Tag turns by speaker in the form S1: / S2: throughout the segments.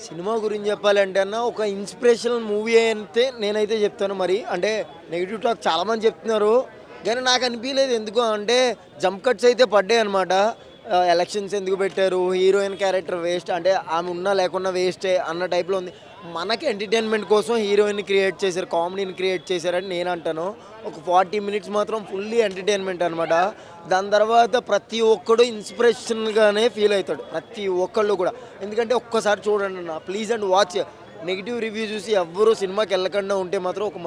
S1: Cinema గురించి చెప్పాలంటే అన్న ఒక ఇన్స్పిరేషనల్ మూవీ అయితే నేనైతే చెప్తాను మరి. అంటే నెగిటివ్ టాక్ చాలామంది చెప్తున్నారు. కానీ నాకు అనిపించలేదు ఎందుకో అంటే జంప్ కట్స్ అయితే పడ్డాయి అనమాట. ఎలక్షన్స్ ఎందుకు పెట్టారు? హీరోయిన్ క్యారెక్టర్ వేస్ట్ అంటే ఆమె ఉన్నా లేకున్నా వేస్టే అన్న టైప్‌లో ఉంది. మనకి ఎంటర్‌టైన్‌మెంట్ కోసం హీరోయిన్‌ని క్రియేట్ చేశారు. కామెడీని క్రియేట్ చేశారని నేను అంటాను. ఒక 40 మినిట్స్ మాత్రం ఫుల్లీ ఎంటర్‌టైన్‌మెంట్ అనమాట. దాని తర్వాత ప్రతి ఒక్కడు ఇన్స్పిరేషన్‌గానే ఫీల్ అవుతాడు. ప్రతి ఒక్కళ్ళు కూడా. ఎందుకంటే ఒక్కసారి చూడండి అన్న please and watch. Negative review చూసి ఎవ్వరూ సినిమాకి వెళ్ళకుండా ఉంటే మాత్రం ఒక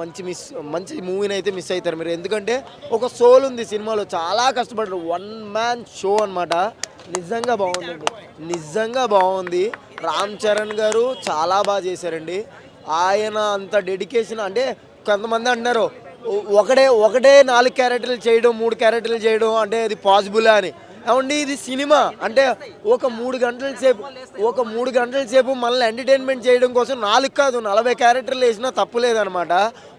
S1: మంచి మూవీని అయితే మిస్ అవుతారు మీరు. ఎందుకంటే ఒక సోల్ ఉంది సినిమాలో. చాలా కష్టపడ్డారు. వన్ మ్యాన్ షో అనమాట. నిజంగా బాగుందండి. నిజంగా బాగుంది. రామ్ చరణ్ గారు చాలా బాగా చేశారండి. ఆయన అంత డెడికేషన్ అంటే కొంతమంది అంటున్నారు ఒకడే ఒకటే 4 క్యారెక్టర్లు చేయడం 3 క్యారెక్టర్లు చేయడం అంటే అది పాసిబులా అని. ఏమండి ఇది సినిమా అంటే ఒక 3 గంటల సేపు మనల్ని ఎంటర్టైన్మెంట్ చేయడం కోసం 4 కాదు 40 క్యారెక్టర్లు వేసినా తప్పు లేదనమాట.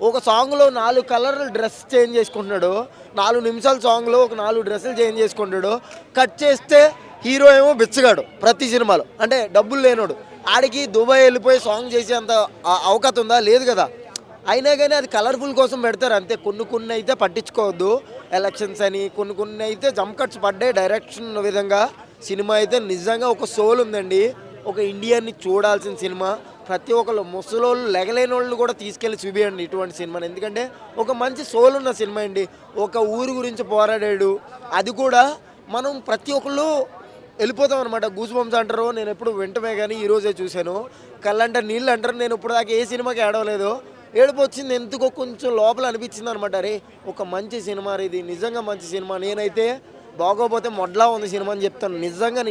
S1: ఒక సాంగ్లో 4 కలర్లు డ్రెస్ చేంజ్ చేసుకుంటున్నాడు. 4 నిమిషాల సాంగ్లో ఒక 4 డ్రెస్సులు చేంజ్ చేసుకుంటాడు. కట్ చేస్తే హీరో ఏమో బిచ్చగాడు ప్రతి సినిమాలో అంటే డబ్బులు లేనోడు. ఆడికి దుబాయ్ వెళ్ళిపోయి సాంగ్ చేసేంత అవకాశం ఉందా? లేదు కదా. అయినా కానీ అది కలర్ఫుల్ కోసం పెడతారు అంతే. కొన్ని అయితే పట్టించుకోవద్దు. ఎలక్షన్స్ అని కొన్ని అయితే జంప్ కట్స్ పడ్డాయి డైరెక్షన్ విధంగా. సినిమా అయితే నిజంగా ఒక సోల్ ఉందండి. ఒక ఇండియన్ని చూడాల్సిన సినిమా. ప్రతి ఒక్కళ్ళు ముసలోళ్ళు లెగలేని వాళ్ళు కూడా తీసుకెళ్ళి చూపియండి ఇటువంటి సినిమాని. ఎందుకంటే ఒక మంచి సోల్ ఉన్న సినిమా అండి. ఒక ఊరు గురించి పోరాడాడు. అది కూడా మనం ప్రతి ఒక్కళ్ళు వెళ్ళిపోతాం అనమాట. గూస్ బంప్స్ అంటారు. నేను ఎప్పుడు వింటమే కానీ ఈరోజే చూశాను. కళ్ళంటే నీళ్ళు అంటారు. నేను ఇప్పుడు దాకా ఏ సినిమాకి ఏడవలేదు. ఏడుపు వచ్చింది ఎందుకో కొంచెం లోపల అనిపించింది అనమాట. అరే ఒక మంచి సినిమా ఇది నిజంగా మంచి సినిమా. నేనైతే బాగోపోతే మొడ్లా ఉంది సినిమా అని చెప్తాను. నిజంగా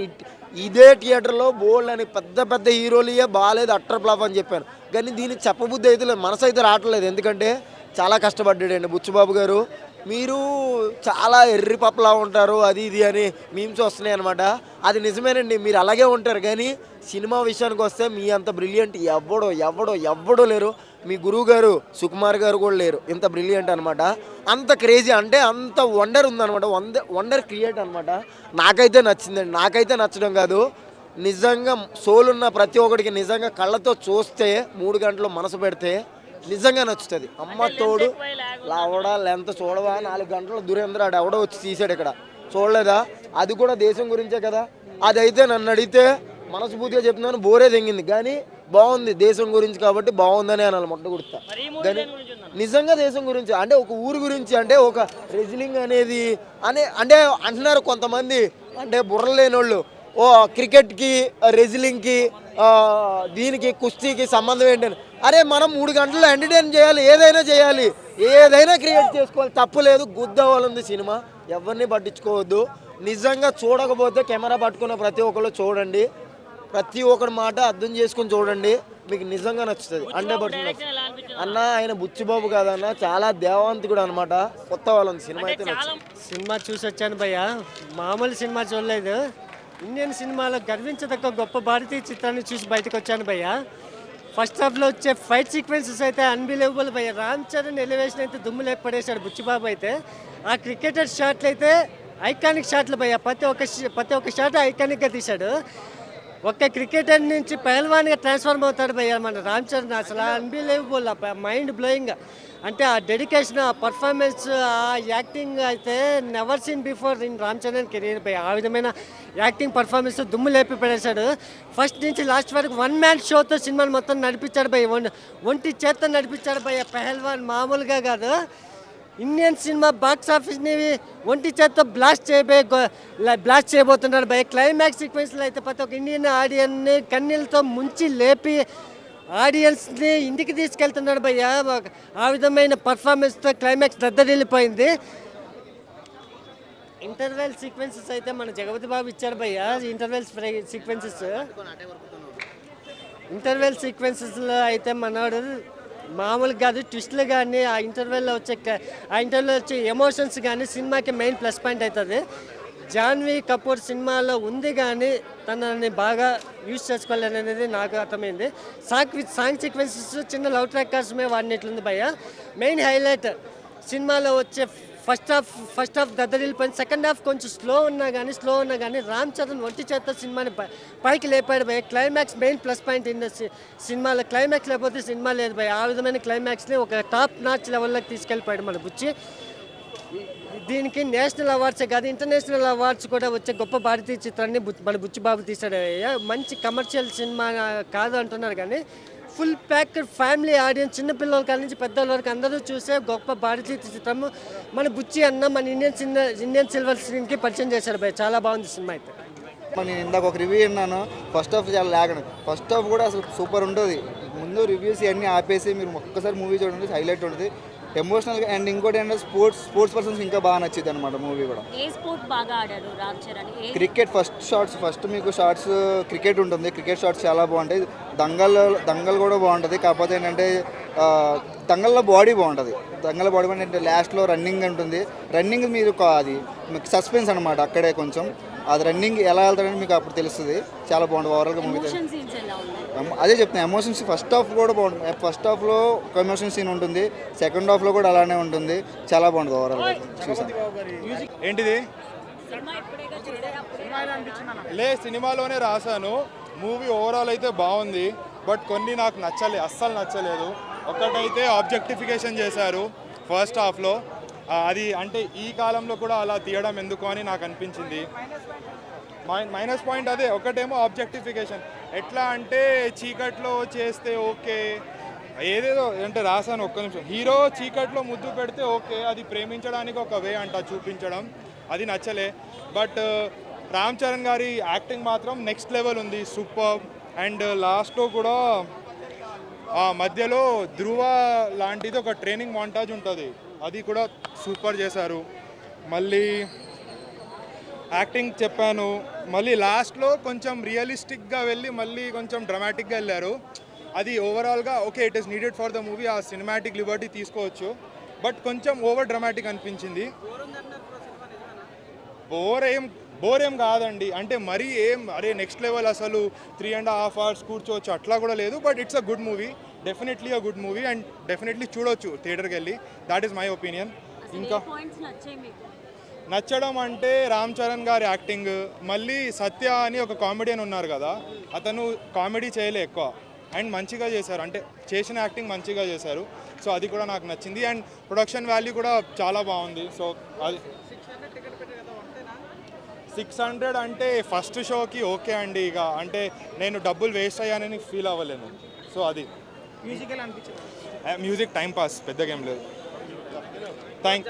S1: ఇదే థియేటర్లో బోల్డ్ అని పెద్ద పెద్ద హీరోలే బాగాలేదు అట్టర్ ఫ్లాప్ అని చెప్పాను. కానీ దీనికి చెప్పబుద్ధి అయితే లేదు. మనసు అయితే రావట్లేదు. ఎందుకంటే చాలా కష్టపడ్డాడండి బుచ్చిబాబు గారు. మీరు చాలా ఎర్రి పప్పలా ఉంటారు అది ఇది అని మీమ్స్ వస్తున్నాయి అనమాట. అది నిజమేనండి. మీరు అలాగే ఉంటారు. కానీ సినిమా విషయానికి వస్తే మీ అంత బ్రిలియంట్ ఎవ్వడో లేరు. మీ గురువు గారు సుకుమార్ గారు కూడా లేరు ఇంత బ్రిలియంట్ అనమాట. అంత క్రేజీ అంటే అంత వండర్ ఉందనమాట. వండర్ క్రియేట్ అనమాట. నాకైతే నచ్చిందండి. నాకైతే నచ్చడం కాదు నిజంగా సోల్ ఉన్న ప్రతి ఒక్కడికి నిజంగా కళ్ళతో చూస్తే 3 గంటలు మనసు పెడితే నిజంగా నచ్చుతుంది. అమ్మ తోడు లావడా లెంత చూడవా 4 గంటలు దురేంద్ర ఆడు ఎవడో వచ్చి తీసాడు ఇక్కడ చూడలేదా? అది కూడా దేశం గురించే కదా. అదైతే నన్ను అడిగితే మనస్ఫూర్తిగా చెప్తున్నాను బోరే తెంగింది. కానీ బాగుంది దేశం గురించి కాబట్టి బాగుందని అనాలి మొట్ట గుర్తా. కానీ నిజంగా దేశం గురించి అంటే ఒక ఊరు గురించి అంటే ఒక రెజ్లింగ్ అనేది అంటే అంటున్నారు కొంతమంది అంటే బుర్ర లేనోళ్ళు. ఓ క్రికెట్కి రెజ్లింగ్కి దీనికి కుస్తీకి సంబంధం ఏంటని. అరే మనం 3 గంటల్లో ఎంటర్టైన్ చేయాలి. ఏదైనా క్రియేట్ చేసుకోవాలి. తప్పు లేదు. గుద్దవాళ్ళుంది సినిమా. ఎవరిని పట్టించుకోవద్దు. నిజంగా చూడకపోతే కెమెరా పట్టుకున్న ప్రతి ఒక్కళ్ళు చూడండి. ప్రతి ఒక్కరి మాట అర్థం చేసుకొని చూడండి. మీకు నిజంగా నచ్చుతుంది. 100% అన్న ఆయన బుచ్చిబాబు కాదన్న చాలా దేవాంతికుడు అనమాట. కొత్త వాళ్ళని సినిమా అయితే నచ్చింది.
S2: సినిమా చూసి వచ్చాను భయ్య. మామూలు సినిమా చూడలేదు. ఇండియన్ సినిమాలో గర్వించదగ్గ గొప్ప భారతీయ చిత్రాన్ని చూసి బయటకు వచ్చాను భయ్య. ఫస్ట్ హాఫ్లో వచ్చే ఫైట్ సీక్వెన్సెస్ అయితే అన్బిలీవబుల్ భయ్య. రామ్ చరణ్ ఎలివేషన్ అయితే దుమ్ము లేపి పడేశాడు బుచ్చిబాబు అయితే. ఆ క్రికెటర్ షాట్లు అయితే ఐకానిక్ షాట్లు భయ్య. ప్రతి ఒక్క షాట్ ఐకానిక్గా తీశాడు. ఒక్క క్రికెటర్ నుంచి పహల్వాన్గా ట్రాన్స్ఫార్మ్ అవుతాడు భయ్య మన రామ్ చరణ్. అసలు అన్బిలీవబుల్, మైండ్ బ్లోయింగ్. అంటే ఆ డెడికేషన్, ఆ పర్ఫార్మెన్స్, ఆ యాక్టింగ్ అయితే never seen before in Ram Charan career భయ్య. ఆ విధమైన యాక్టింగ్ పర్ఫార్మెన్స్ దుమ్ము లేపి పడేశాడు. ఫస్ట్ నుంచి లాస్ట్ వరకు వన్ మ్యాన్ షోతో సినిమాని మొత్తం నడిపించాడు భయ్య. ఒంటి చేత్తో నడిపించాడు భయ్య పహల్వాన్. మామూలుగా కాదు. ఇండియన్ సినిమా బాక్స్ ఆఫీస్ని ఒంటి చేత్తో బ్లాస్ట్ చేయబోతున్నాడు భయ్య. క్లైమాక్స్ సీక్వెన్స్లో అయితే ప్రతి ఒక్క ఇండియన్ ఆడియన్ని కన్నీళ్ళతో ముంచి లేపి ఆడియన్స్ని ఇంటికి తీసుకెళ్తున్నాడు భయ్య. ఆ విధమైన పర్ఫార్మెన్స్తో క్లైమాక్స్ దద్దరిల్లిపోయింది. ఇంటర్వెల్ సీక్వెన్సెస్ అయితే మన జగపతి బాబు ఇచ్చారు భయ్య. ఇంటర్వెల్ సీక్వెన్సెస్లో అయితే మనోడు మామూలుగా కాదు. ట్విస్ట్లు కానీ ఆ ఇంటర్వెల్లో వచ్చే ఎమోషన్స్ కానీ సినిమాకి మెయిన్ ప్లస్ పాయింట్ అవుతుంది. జాన్వీ కపూర్ సినిమాలో ఉంది కానీ తనని బాగా యూజ్ చేసుకోవాలనేది నాకు అర్థమైంది. సాంగ్ సీక్వెన్సెస్ చిన్న లవ్ ట్రాక్ కోసమే వాడినట్లుంది భయ్య. మెయిన్ హైలైట్ సినిమాలో వచ్చే ఫస్ట్ హాఫ్ దద్దరిల్లిపోయింది. సెకండ్ హాఫ్ కొంచెం స్లో ఉన్నా కానీ రామ్ చరణ్ ఒంటి చేత సినిమాని పైకి లేపాడు భయ. Climax main plus point in సినిమాలో. క్లైమాక్స్ లేకపోతే సినిమా లేదు భయ. ఆ విధమైన క్లైమాక్స్ని ఒక టాప్ నాచ్ లెవెల్లోకి తీసుకెళ్ళిపోయాడు మన బుచ్చి. దీనికి నేషనల్ అవార్డ్సే కాదు, ఇంటర్నేషనల్ అవార్డ్స్ కూడా వచ్చే గొప్ప భారతీయ చిత్రాన్ని మన బుచ్చిబాబు తీశాడు. మంచి కమర్షియల్ సినిమా కాదు అంటున్నారు కానీ ఫుల్ ప్యాక్డ్ ఫ్యామిలీ ఆడియన్స్, చిన్నపిల్లల కాడి నుంచి పెద్దల వరకు అందరూ చూసే గొప్ప భారతీయ చిత్రము మన బుచ్చి అన్న మన ఇండియన్ సిల్వర్ స్క్రీన్కి పరిచయం చేశారు భయ్. చాలా బాగుంది సినిమా అయితే.
S3: నేను ఇందాక ఒక రివ్యూ విన్నాను, ఫస్ట్ హాఫ్ చాలా లాగను. ఫస్ట్ హాఫ్ కూడా అసలు సూపర్ ఉంటుంది. ముందు రివ్యూస్ ఇవన్నీ ఆపేసి మీరు ఒక్కసారి మూవీ చూడండి, హైలైట్ ఉంటుంది ఎమోషనల్గా. అండ్ ఇంకోటి ఏంటంటే స్పోర్ట్స్ పర్సన్స్ ఇంకా బాగా నచ్చింది అనమాట మూవీ కూడా.
S4: ఏ స్పోర్ట్ బాగా ఆడాడు రామ్ చరణ్?
S3: క్రికెట్ ఫస్ట్ మీకు షార్ట్స్ క్రికెట్ ఉంటుంది, క్రికెట్ షార్ట్స్ చాలా బాగుంటాయి. దంగల్ కూడా బాగుంటుంది. కాకపోతే ఏంటంటే దంగల్లో బాడీ బాగుంటుంది. దంగల్ బాడీ అంటే లాస్ట్లో రన్నింగ్ ఉంటుంది. రన్నింగ్ మీరు అది మీకు సస్పెన్స్ అనమాట. అక్కడే కొంచెం అది రన్నింగ్ ఎలా వెళ్తారని మీకు అప్పుడు తెలుస్తుంది. చాలా బాగుంటుంది ఓవరాల్గా మూవీ. అదే చెప్తాను, ఎమోషన్స్ ఫస్ట్ హాఫ్ కూడా బాగుంటుంది. ఫస్ట్ హాఫ్లో ఒక ఎమోషన్ సీన్ ఉంటుంది, సెకండ్ హాఫ్లో కూడా అలానే ఉంటుంది. చాలా బాగుంటుంది ఓవరాల్గా చూసాను.
S5: ఏంటిది సినిమాలోనే రాశాను. మూవీ ఓవరాల్ అయితే బాగుంది, బట్ కొన్ని నాకు అస్సలు నచ్చలేదు. ఒకటైతే ఆబ్జెక్టిఫికేషన్ చేశారు ఫస్ట్ హాఫ్లో. అది అంటే ఈ కాలంలో కూడా అలా తీయడం ఎందుకు అని నాకు అనిపించింది. మైనస్ పాయింట్ అదే. ఒకటేమో ఆబ్జెక్టిఫికేషన్. ఎట్లా అంటే చీకట్లో చేస్తే ఓకే, ఏదేదో అంటే రాశాను. ఒక్క నిమిషం. హీరో చీకట్లో ముద్దు పెడితే ఓకే, అది ప్రేమించడానికి ఒక వే అంట చూపించడం, అది నచ్చలే. బట్ రామ్ చరణ్ గారి యాక్టింగ్ మాత్రం నెక్స్ట్ లెవెల్ ఉంది, సూపర్. అండ్ లాస్ట్లో కూడా మధ్యలో ధ్రువ లాంటిది ఒక ట్రైనింగ్ మాంటాజ్ ఉంటుంది, అది కూడా సూపర్ చేశారు. మళ్ళీ యాక్టింగ్ చెప్పాను. మళ్ళీ లాస్ట్లో కొంచెం రియలిస్టిక్గా వెళ్ళి మళ్ళీ కొంచెం డ్రామాటిక్గా వెళ్ళారు. అది ఓవరాల్గా okay, it is needed for the movie. ఆ సినిమాటిక్ లిబర్టీ తీసుకోవచ్చు, బట్ కొంచెం ఓవర్ డ్రామాటిక్ అనిపించింది. బోర్ ఏం కాదండి. అంటే మరీ అరే నెక్స్ట్ లెవెల్ అసలు 3.5 hours కూర్చోవచ్చు అట్లా కూడా లేదు. But it's a good movie, definitely a good movie. And definitely చూడొచ్చు థియేటర్కి వెళ్ళి. That is my opinion. ఇంకా నచ్చడం అంటే రామ్ చరణ్ గారి యాక్టింగ్. మళ్ళీ సత్య అని ఒక కామెడియన్ ఉన్నారు కదా, అతను కామెడీ చేయలే ఎక్కువ, అండ్ మంచిగా చేశారు. అంటే చేసిన యాక్టింగ్ మంచిగా చేశారు. సో అది కూడా నాకు నచ్చింది. అండ్ ప్రొడక్షన్ వాల్యూ కూడా చాలా బాగుంది. సో అది 600 అంటే ఫస్ట్ షోకి ఓకే అండి. ఇక అంటే నేను డబ్బులు వేస్ట్ అయ్యానని ఫీల్ అవ్వలేను. సో అది మ్యూజిక్ టైం పాస్, పెద్దగా ఏం లేదు. థ్యాంక్